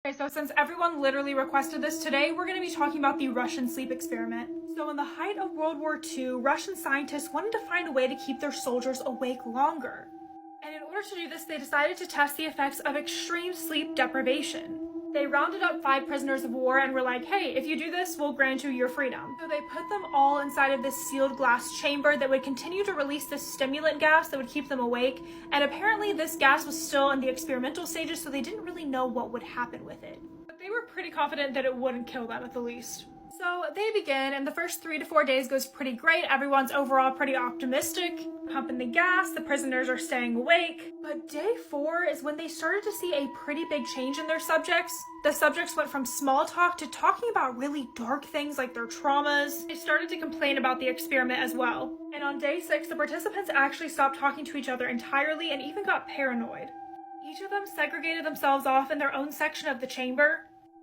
Okay, so since everyone literally requested this today, we're going to be talking about the Russian sleep experiment. So in the height of World War II, Russian scientists wanted to find a way to keep their soldiers awake longer. And in order to do this, they decided to test the effects of extreme sleep deprivation. They rounded up 5 prisoners of war and were like, hey, if you do this, we'll grant you your freedom. So they put them all inside of this sealed glass chamber that would continue to release this stimulant gas that would keep them awake. And apparently this gas was still in the experimental stages, so they didn't really know what would happen with it. But they were pretty confident that it wouldn't kill them at the least. So they begin, and the first 3 to 4 days goes pretty great. Everyone's overall pretty optimistic, pumping the gas, the prisoners are staying awake. But day 4 is when they started to see a pretty big change in their subjects. The subjects went from small talk to talking about really dark things like their traumas. They started to complain about the experiment as well. And on day 6, the participants actually stopped talking to each other entirely and even got paranoid. Each of them segregated themselves off in their own section of the chamber.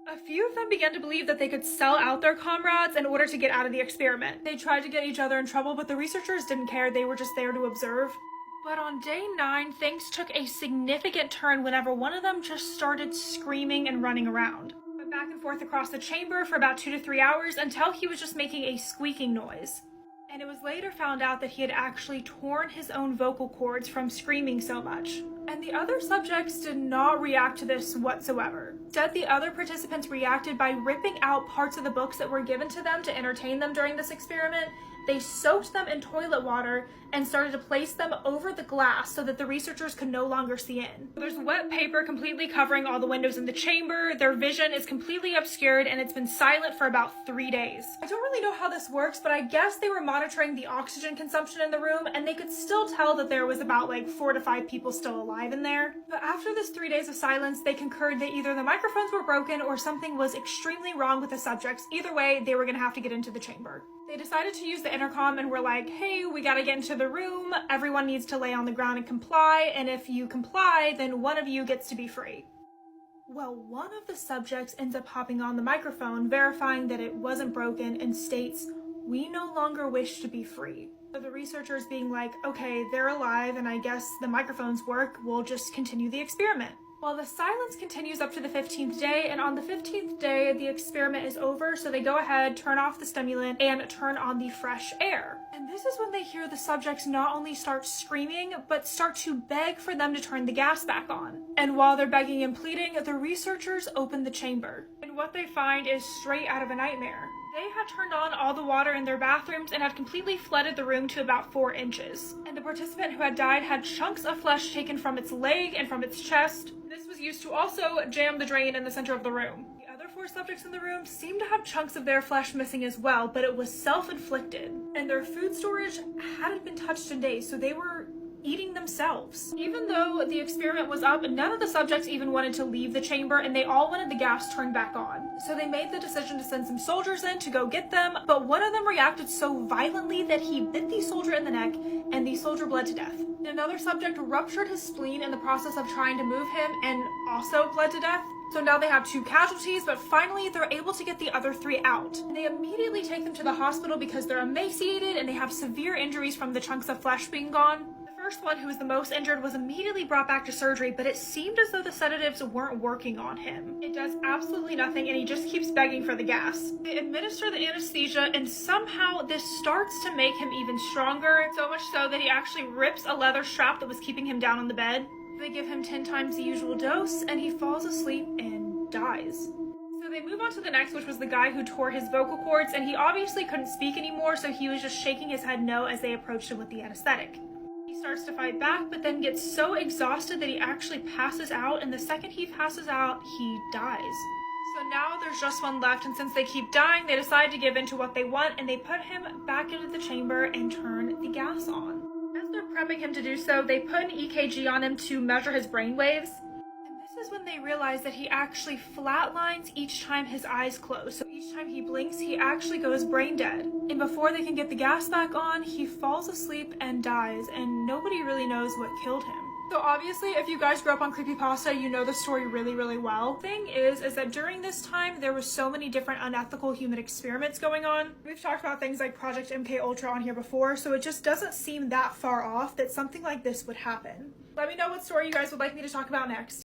A few of them began to believe that they could sell out their comrades in order to get out of the experiment. They tried to get each other in trouble, but the researchers didn't care. They were just there to observe. But on day 9, things took a significant turn whenever one of them just started screaming and running around. Went back and forth across the chamber for about 2 to 3 hours until he was just making a squeaking noise. And it was later found out that he had actually torn his own vocal cords from screaming so much. And the other subjects did not react to this whatsoever. Instead, the other participants reacted by ripping out parts of the books that were given to them to entertain them during this experiment. They soaked them in toilet water and started to place them over the glass so that the researchers could no longer see in. There's wet paper completely covering all the windows in the chamber. Their vision is completely obscured and it's been silent for about 3 days. I don't really know how this works, but I guess they were monitoring the oxygen consumption in the room and they could still tell that there was about 4 to 5 people still alive in there. But after this 3 days of silence, they concurred that either the microphones were broken or something was extremely wrong with the subjects. Either way, they were going to have to get into the chamber. They decided to use the intercom and were like, hey, we gotta get into the room. Everyone needs to lay on the ground and comply. And if you comply, then one of you gets to be free. Well, one of the subjects ends up hopping on the microphone, verifying that it wasn't broken and states, we no longer wish to be free. So the researchers being like, okay, they're alive and I guess the microphones work. We'll just continue the experiment. Well, the silence continues up to the 15th day, and on the 15th day, the experiment is over, so they go ahead, turn off the stimulant, and turn on the fresh air. And this is when they hear the subjects not only start screaming, but start to beg for them to turn the gas back on. And while they're begging and pleading, the researchers open the chamber. And what they find is straight out of a nightmare. They had turned on all the water in their bathrooms and had completely flooded the room to about 4 inches. And the participant who had died had chunks of flesh taken from its leg and from its chest. This was used to also jam the drain in the center of the room. The other 4 subjects in the room seemed to have chunks of their flesh missing as well, but it was self-inflicted. And their food storage hadn't been touched in days, so they were eating themselves. Even though the experiment was up, none of the subjects even wanted to leave the chamber and they all wanted the gas turned back on. So they made the decision to send some soldiers in to go get them, but one of them reacted so violently that he bit the soldier in the neck and the soldier bled to death. Another subject ruptured his spleen in the process of trying to move him and also bled to death. So now they have 2 casualties, but finally they're able to get the other 3 out. And they immediately take them to the hospital because they're emaciated and they have severe injuries from the chunks of flesh being gone. The first one, who was the most injured, was immediately brought back to surgery, but it seemed as though the sedatives weren't working on him. It does absolutely nothing and he just keeps begging for the gas. They administer the anesthesia and somehow this starts to make him even stronger, so much so that he actually rips a leather strap that was keeping him down on the bed. They give him 10 times the usual dose and he falls asleep and dies. So they move on to the next, which was the guy who tore his vocal cords, and he obviously couldn't speak anymore, so he was just shaking his head no as they approached him with the anesthetic. He starts to fight back, but then gets so exhausted that he actually passes out, and the second he passes out, he dies. So now there's just one left, and since they keep dying, they decide to give in to what they want, and they put him back into the chamber and turn the gas on. As they're prepping him to do so, they put an EKG on him to measure his brain waves. And this is when they realize that he actually flatlines each time his eyes close. So each time he blinks, he actually goes brain dead. And before they can get the gas back on, he falls asleep and dies, and nobody really knows what killed him. So obviously, if you guys grew up on creepypasta, you know the story really, really well. Thing is that during this time, there was so many different unethical human experiments going on. We've talked about things like Project MK Ultra on here before, so it just doesn't seem that far off that something like this would happen. Let me know what story you guys would like me to talk about next.